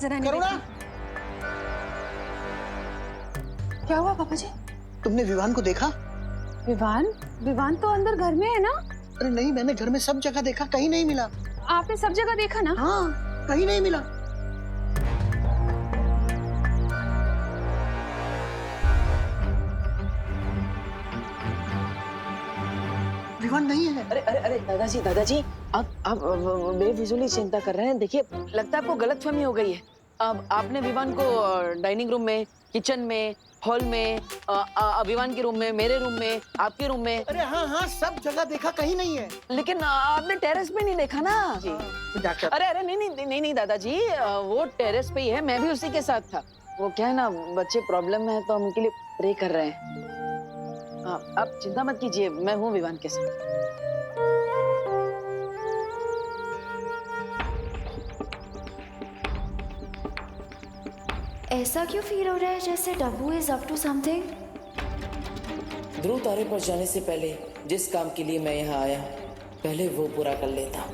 जरा इन्हें करुणा, देखो। क्या हुआ पापा जी? तुमने विवान को देखा? विवान? विवान तो अंदर घर में है ना? अरे नहीं, मैंने घर में सब जगह देखा, कहीं नहीं मिला। आपने सब जगह देखा ना? हाँ, कहीं नहीं मिला। विवान नहीं है। अरे अरे अरे दादाजी आप बेफिजूली चिंता कर रहे हैं। देखिए, लगता है आपको गलतफहमी हो गई है। अब आपने विवान को डाइनिंग रूम में, किचन में, हॉल में, विवान के रूम में, मेरे रूम में, आपके रूम में। अरे हाँ हाँ, सब जगह देखा, कहीं नहीं है। लेकिन आपने टेरेस पे नहीं देखा ना जी? जाकर अरे अरे नहीं दादाजी, वो टेरेस पे ही है। मैं भी उसी के साथ था। वो क्या है ना, बच्चे प्रॉब्लम में है तो हम उनके लिए प्रे कर रहे हैं। आप चिंता मत कीजिए, मैं हूँ विवान के साथ। ऐसा क्यों फील हो रहा है जैसे डब्बू इज अप टू समथिंग? ध्रुव तारे पर जाने से पहले जिस काम के लिए मैं यहाँ आया, पहले वो पूरा कर लेता।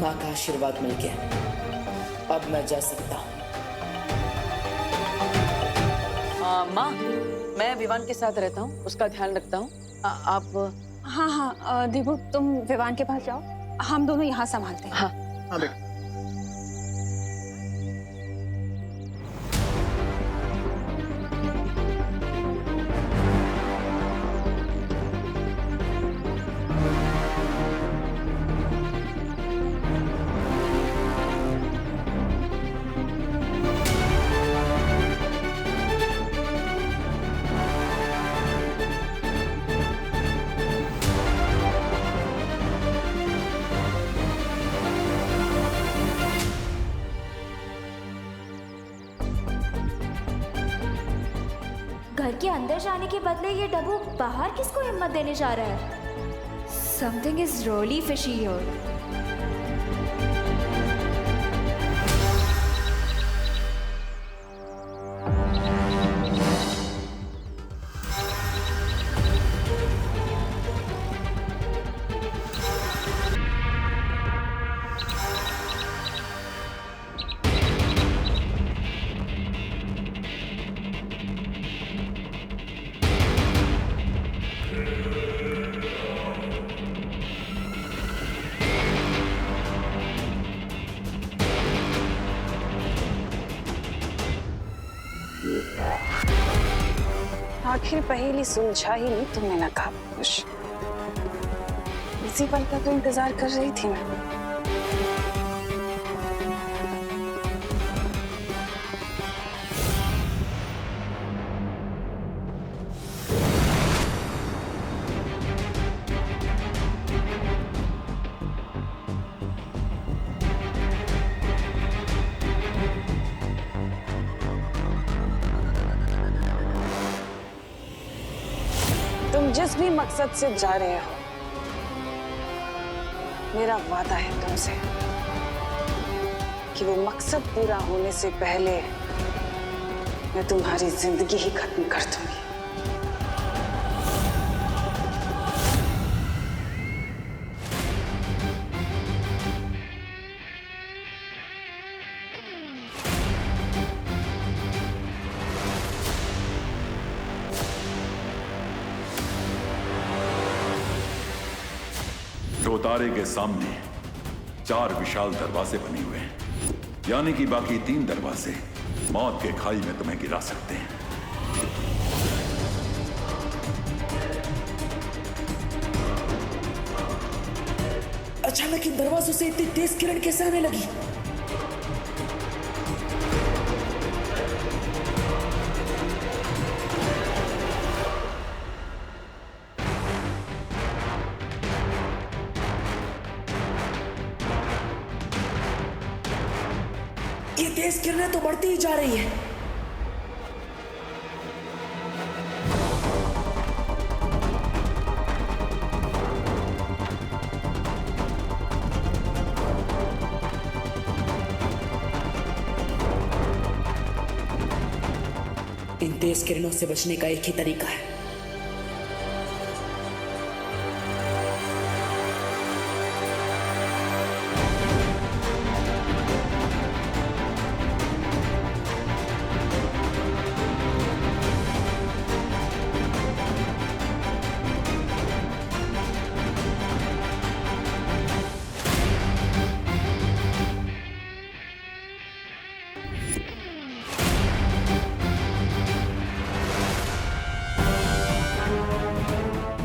माँ का आशीर्वाद मिल गया, अब मैं जा सकता हूँ। माँ, मैं विवान के साथ रहता हूँ, उसका ध्यान रखता हूँ। आप? हाँ हाँ, दीपू तुम विवान के पास जाओ, हम दोनों यहाँ संभालते हैं। हाँ हाँ बेटा। घर के अंदर जाने के बदले ये डब्बू बाहर किसको हिम्मत देने जा रहा है? Something is really fishy here. आखिर पहेली सुलझा ही नहीं तुमने ना कहा कुछ। इसी पल का तो इंतजार कर रही थी मैं। तुम जिस भी मकसद से जा रहे हो, मेरा वादा है तुमसे कि वो मकसद पूरा होने से पहले मैं तुम्हारी जिंदगी ही खत्म कर दूंगी। ध्रुव तारे के सामने 4 विशाल दरवाजे बने हुए हैं, यानी कि बाकी 3 दरवाजे मौत के खाई में तुम्हें गिरा सकते हैं। अचानक इन दरवाजों से इतनी तेज किरण कैसे आने लगी? ये तेज किरणें तो बढ़ती ही जा रही है। इन तेज किरणों से बचने का एक ही तरीका है।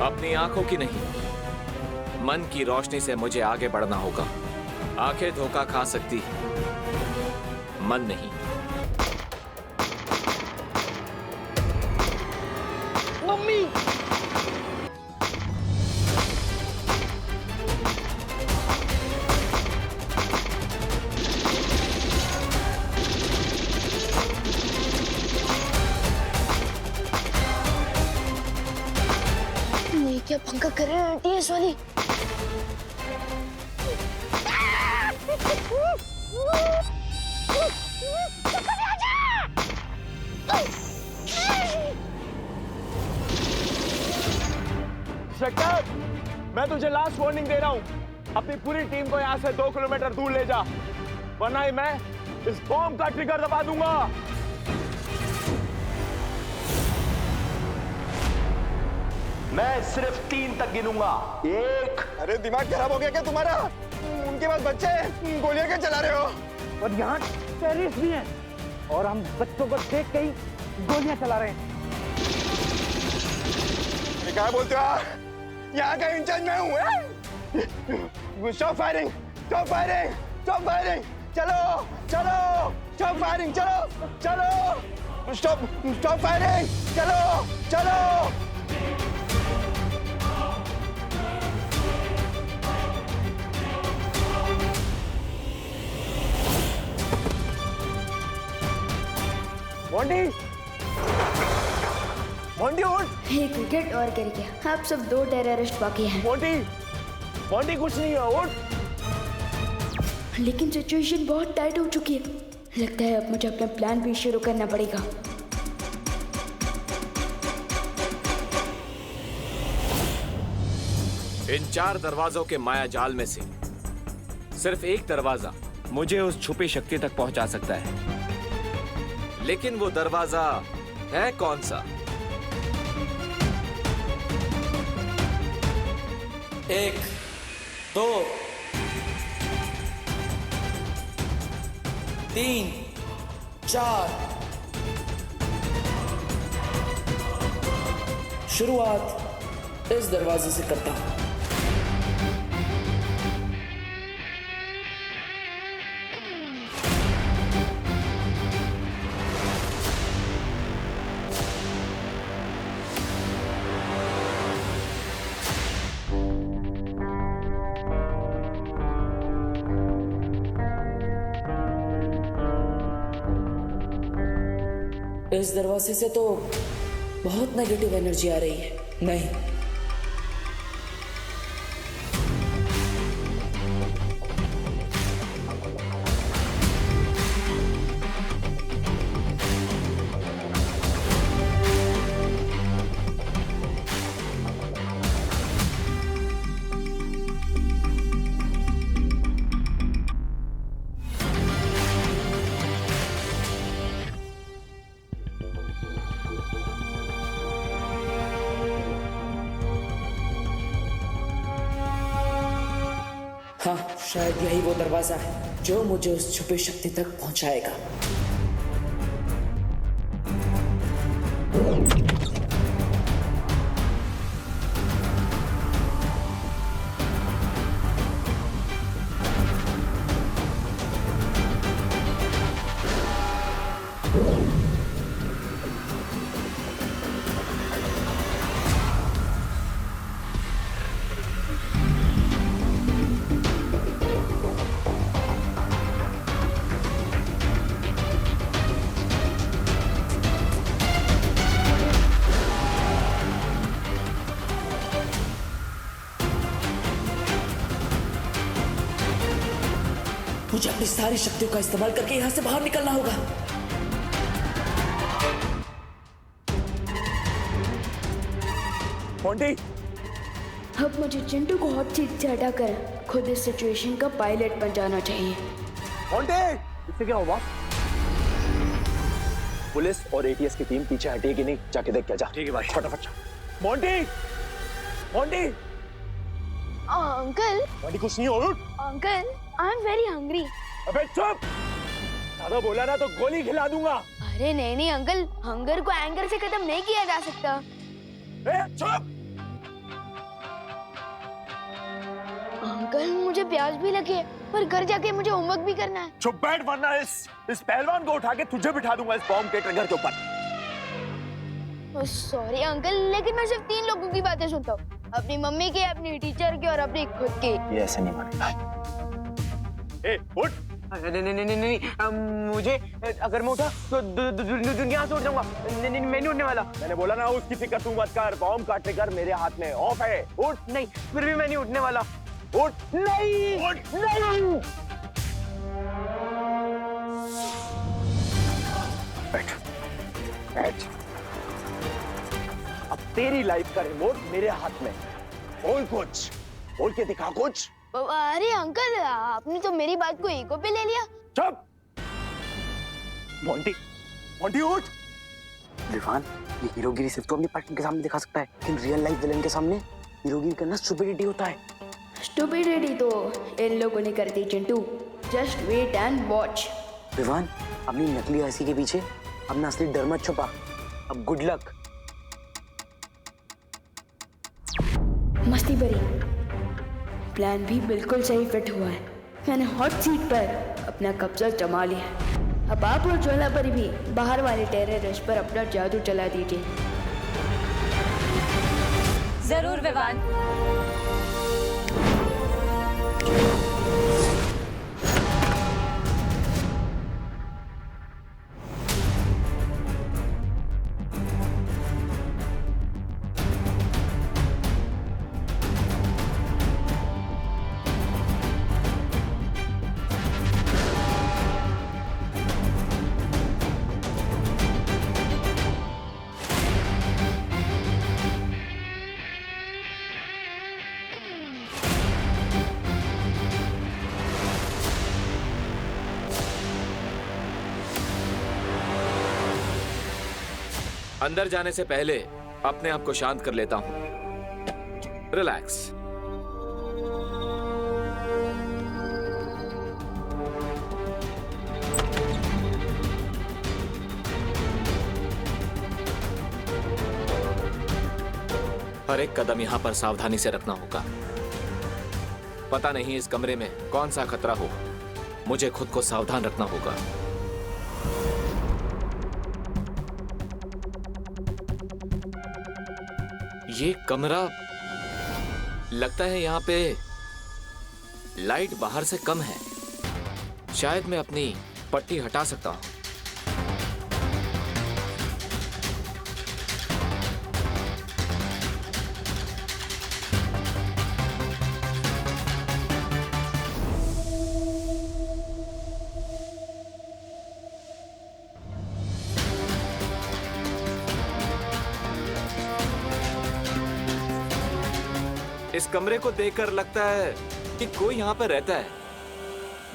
अपनी आंखों की नहीं, मन की रोशनी से मुझे आगे बढ़ना होगा। आंखें धोखा खा सकती, मन नहीं। मम्मी, ये क्या पंखा कर रहे हैं आंटी इस वाली? इंस्पेक्टर, मैं तुझे लास्ट वार्निंग दे रहा हूँ। अपनी पूरी टीम को यहाँ से 2 किलोमीटर दूर ले जा, वरना ही मैं इस बॉम्ब का ट्रिगर दबा दूंगा। मैं सिर्फ 3 तक गिनूंगा। 1। अरे दिमाग खराब हो गया क्या तुम्हारा? उनके पास बच्चे हैं, गोलियां क्या चला रहे हो? और यहाँ टेररिस्ट भी हैं और हम बच्चों को देख के ही गोलियां चला रहे हैं। ये क्या बोलते हो आप? यहाँ का इंचार्ज मैं हूँ। Stop firing, stop firing, stop firing. चलो चलो, स्टॉप फायरिंग, चलो चलो, स्टॉप फायरिंग, चलो चलो। मोंटी, मोंटी उठ। एक विकेट और गिर गया। आप सब 2 टेररिस्ट बाकी हैं। मोंटी, मोंटी कुछ नहीं है, उठ। लेकिन सिचुएशन बहुत टाइट हो चुकी है। लगता है अब मुझे अपना प्लान भी शुरू करना पड़ेगा। इन 4 दरवाजों के माया जाल में से सिर्फ एक दरवाजा मुझे उस छुपी शक्ति तक पहुंचा सकता है। लेकिन वो दरवाजा है कौन सा? 1, 2, 3, 4। शुरुआत इस दरवाजे से करता हूं। इस दरवाजे से तो बहुत नेगेटिव एनर्जी आ रही है। नहीं, हाँ, शायद यही वो दरवाजा है जो मुझे उस छुपी शक्ति तक पहुंचाएगा। मुझे अपनी सारी शक्तियों का इस्तेमाल करके यहाँ से बाहर निकलना होगा। मोंटी, अब मुझे चिंटू को हॉट सीट से हटाकर खुद इस सिचुएशन का पायलट बन जाना चाहिए। मोंटी, इससे क्या हुआ? पुलिस और एटीएस की टीम पीछे हटेगी नहीं, जाके देख क्या जा। ठीक है भाई, फटाफट। मोंटी, मोंटी, अंकल, मोंटी कुछ नहीं हो। Uncle, I am very hungry. अबे चुप! ज्यादा बोला ना तो गोली खिला दूंगा। अरे नहीं नहीं अंकल, हंगर को एंगर से खत्म नहीं किया जा सकता। चुप! अंकल, मुझे प्यास भी लगी, पर घर जाके मुझे होमवर्क भी करना है। चुप बैठ, वरना इस पहलवान को उठा के तुझे बिठा दूंगा इस बॉम्ब के ट्रिगर के ऊपर। सॉरी अंकल, लेकिन मैं सिर्फ 3 लोगों की बातें सुनता हूँ, अपनी मम्मी की, अपनी टीचर की और अपनी खुद की। ये ऐसे नहीं मानेगा। उठ! नहीं, मुझे अगर मैं उठा तो दुनिया से उठ जाऊंगा। मैं नहीं उठने वाला। मैंने बोला ना उसकी फिक्र तू मत कर, बॉम्ब का ट्रिगर मेरे हाथ में ऑफ है। उठ! नहीं, फिर भी मैं नहीं उठने वाला। उठ! नहीं, उठ! नहीं। बैठ, बैठ। अब तेरी लाइफ का रिमोट मेरे हाथ में। बोल कुछ, बोल के दिखा कुछ। अरे अंकल, आपने तो मेरी बात को ईगो पे ले लिया। चुप! मोंटी, मोंटी उठ! विवान, ये हीरोगिरी सिर्फ तो अपने पार्टनर के सामने दिखा सकता है, लेकिन रियल लाइफ विलन के सामने हीरोगिरी करना स्टुपिडिटी होता है। स्टुपिडिटी तो इन लोगों ने कर दी Chintu. Just wait and watch. Vivaan, अपनी नकली हंसी के पीछे अपना असली डर मत छुपा। अब गुड लक। मस्ती भरी प्लान भी बिल्कुल सही फिट हुआ है। मैंने हॉट सीट पर अपना कब्जा जमा लिया है। अब आप और ज्वाला पर भी बाहर वाले टेररिस्ट पर अपना जादू चला दीजिए। जरूर विवान। अंदर जाने से पहले अपने आप को शांत कर लेता हूं। रिलैक्स। हर एक कदम यहां पर सावधानी से रखना होगा। पता नहीं इस कमरे में कौन सा खतरा हो, मुझे खुद को सावधान रखना होगा। ये कमरा लगता है यहाँ पे लाइट बाहर से कम है। शायद मैं अपनी पट्टी हटा सकता हूँ। इस कमरे को देखकर लगता है कि कोई यहाँ पर रहता है।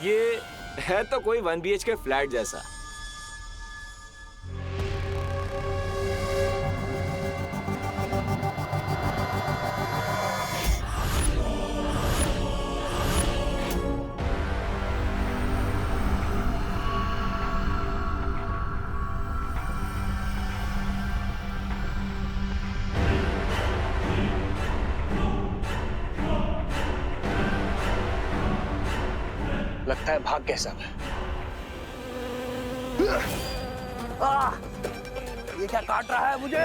ये है तो कोई 1 BHK फ्लैट जैसा। लगता है भाग गए सब। ये क्या काट रहा है मुझे?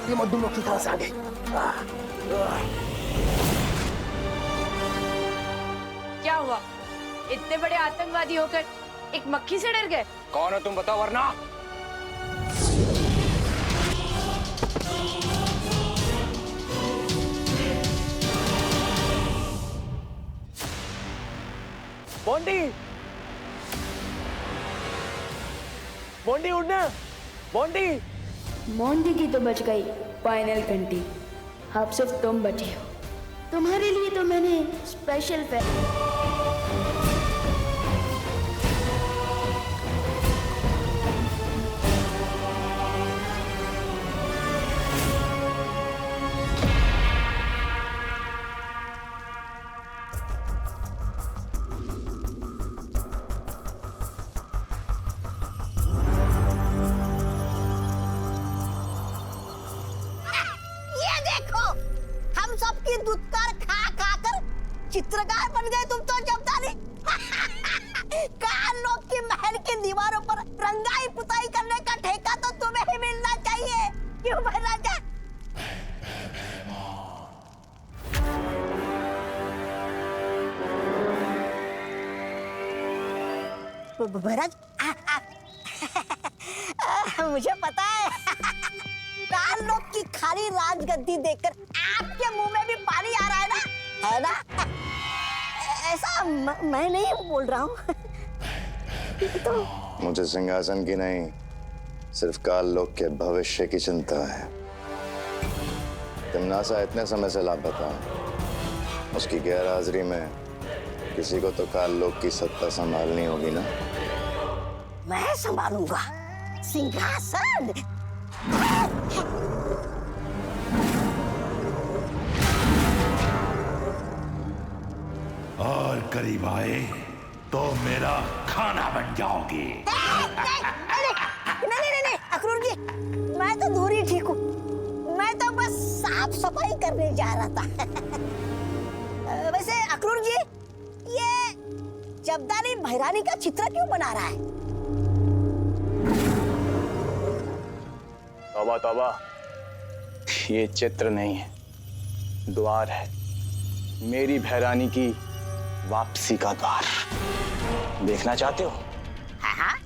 ये मड्डू लोग की कहां से आ गए? क्या हुआ? इतने बड़े आतंकवादी होकर एक मक्खी से डर गए? कौन हो तुम बताओ वरना। बॉन्डी, बॉन्डी उड़ना, बॉन्डी। मोंटी की तो बच गई फाइनल घंटी, अब सिर्फ तुम बचे हो। तुम्हारे लिए तो मैंने स्पेशल चित्रकार बन गए तुम तो जब्दानी। काल लोग की महल की दीवारों पर रंगाई पुताई करने का ठेका तो तुम्हें ही मिलना चाहिए, क्यों महाराजा? महाराज मुझे पता है काल लोग की खाली राजगद्दी देखकर आपके मुंह में भी पानी आ रहा है ना? ऐसा मैं नहीं बोल रहा हूँ। तो मुझे सिंहासन की नहीं, सिर्फ काल लोक के भविष्य की चिंता है। तिम्नासा इतने समय से लापता, उसकी गैरहाजिरी में किसी को तो काल लोक की सत्ता संभालनी होगी ना। मैं संभालूंगा सिंहासन। और करीब आए तो मेरा खाना बन जाओगे। नहीं अक्रूर जी, मैं तो दूर ही ठीक हूँ। मैं तो बस साफ सफाई करने जा रहा था। वैसे अक्रूर जी, ये जब्दानी महारानी का चित्र क्यों बना रहा है? तौबा तौबा, ये चित्र नहीं है, द्वार है। मेरी भैरानी की वापसी का द्वार। देखना चाहते हो? हाँ।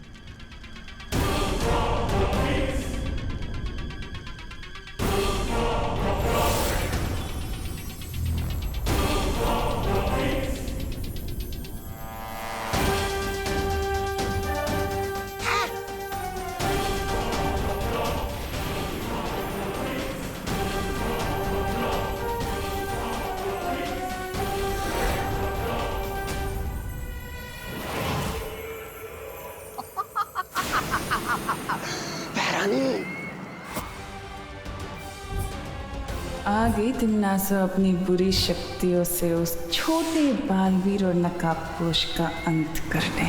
आ गई तिम्नासा अपनी बुरी शक्तियों से उस छोटे बालवीर और नकाबपोश का अंत करने।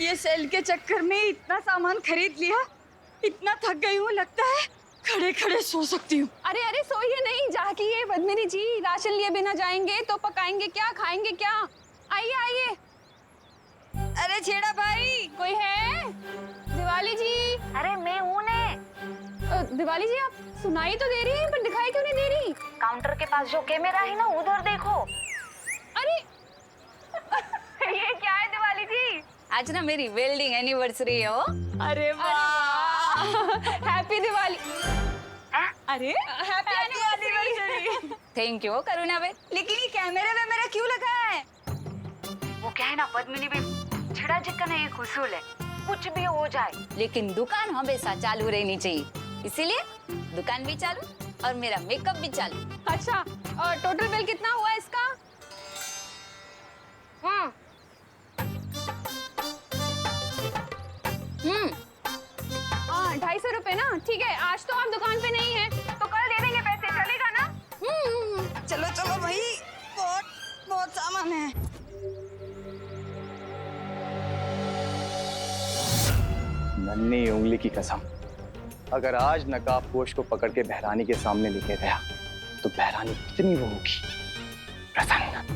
ये सेल के चक्कर में इतना सामान खरीद लिया, इतना थक गई हूँ, लगता है खड़े खड़े सो सकती हूँ। अरे अरे सोइए नहीं, जागिए पद्मिनी जी। राशन लिए बिना जाएंगे तो पकाएंगे क्या, खाएंगे क्या? आइए आइए। अरे छेड़ा भाई, कोई है? दिवाली जी। अरे मैं हूँ ने। दिवाली जी, आप सुनाई तो दे रही हैं पर दिखाई क्यों नहीं दे रही? काउंटर के पास जो कैमरा है ना, उधर देखो। अरे ये क्या है दिवाली जी? आज ना मेरी वेल्डिंग एनिवर्सरी है। अरे वाह, हैप्पी दिवाली। अरे हैप्पी एनिवर्सरी। थैंक यू करुणा भाई, लेकिन ये कैमरे में मेरा क्यों लगा है? वो क्या है ना पद्मिनी भी, छेड़ा चिक्कन है, ये खुशूल है, कुछ भी हो जाए लेकिन दुकान हमेशा चालू रहनी चाहिए, इसीलिए दुकान भी चालू और मेरा मेकअप भी चालू। अच्छा, और टोटल बिल कितना हुआ इसका? 250 रुपए ना? ठीक है, आज तो आप दुकान पे नहीं है तो कल दे देंगे पैसे, चलेगा ना? चलो चलो भाई, बहुत सामान है। नन्ही उंगली की कसम, अगर आज नकाबपोश को पकड़ के बहरानी के सामने लेके गया तो बहरानी कितनी वो होगी प्रसन्न।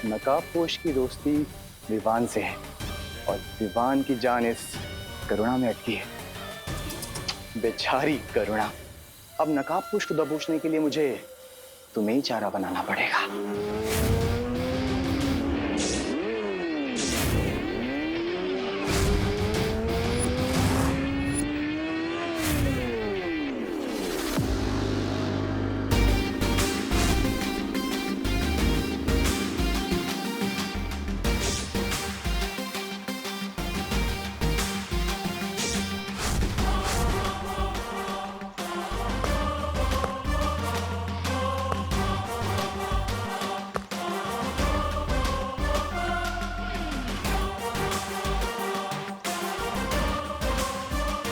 नकाबपोश की दोस्ती विवान से है और विवान की जान इस करुणा में अटकी है। बेचारी करुणा। अब नकाबपोश को दबोचने के लिए मुझे तुम्हें ही चारा बनाना पड़ेगा।